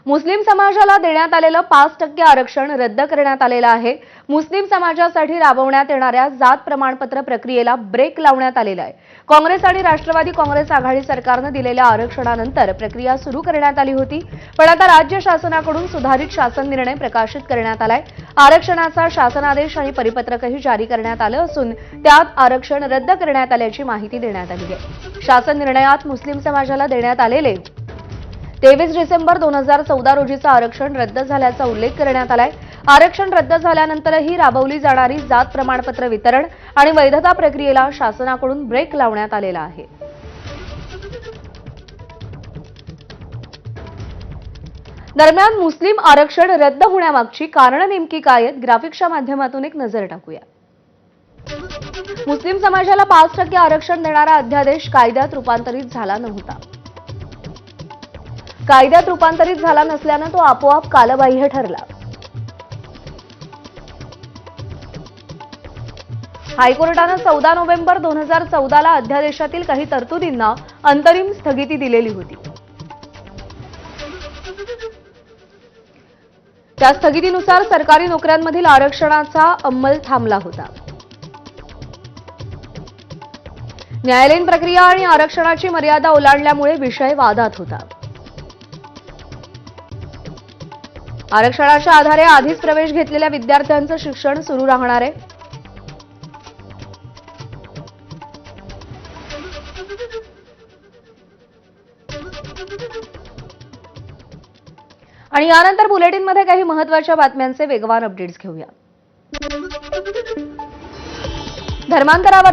मुस्लिम समाजाला देण्यात आलेलं 5% आरक्षण रद्द करण्यात आलेलं आहे। मुस्लिम समाजासाठी राबवण्यात येणाऱ्या जात प्रमाणपत्र प्रक्रियेला ब्रेक लावण्यात आलेला आहे। काँग्रेस आणि राष्ट्रवादी काँग्रेस आघाडी सरकारने दिलेल्या आरक्षणानंतर प्रक्रिया सुरू करण्यात आली होती, पण आता राज्य शासनाकडून सुधारित शासन निर्णय प्रकाशित करण्यात आलाय। आरक्षणाचा शासनादेश आणि परिपत्रकही जारी करण्यात आलं असून त्यात आरक्षण रद्द करण्यात आल्याची माहिती देण्यात आली आहे। शासन निर्णयात मुस्लिम समाजाला देण्यात आलेले 23 डिसेंबर 2014 रोजीचं आरक्षण रद्द झाल्याचा उल्लेख करण्यात आलाय। आरक्षण रद्द झाल्यानंतरही राबवली जाणारी जात प्रमाणपत्र वितरण आणि वैधता प्रक्रियेला शासनाकडून ब्रेक लावण्यात आलेला आहे। दरम्यान मुस्लिम आरक्षण रद्द होण्यामागची कारणं नेमकी काय आहेत, ग्राफिक्सच्या माध्यमातून एक नजर टाकूया। मुस्लिम समाजाला 5% आरक्षण देणारा अध्यादेश कायद्यात रूपांतरित झाला नव्हता। कायद्यात रूपांतरित झाला नसल्यानं तो आपोआप कालबाह्य ठरला। हायकोर्टानं 14 नोव्हेंबर 2014 ला अध्यादेशातील काही तरतुदींना अंतरिम स्थगिती दिलेली होती। त्या स्थगितीनुसार सरकारी नोकऱ्यांमधील आरक्षणाचा अंमल थांबला होता। न्यायालयीन प्रक्रिया आणि आरक्षणाची मर्यादा ओलांडल्यामुळे विषय वादात होता। आरक्षणाच्या आधारे आधीच प्रवेश घेतलेल्या विद्यार्थ्यांचं शिक्षण सुरू राहणार आहे। आणि यानंतर बुलेटिनमध्ये काही महत्त्वाच्या बातम्यांचे वेगवान अपडेट्स घेऊया। धर्मांतरावर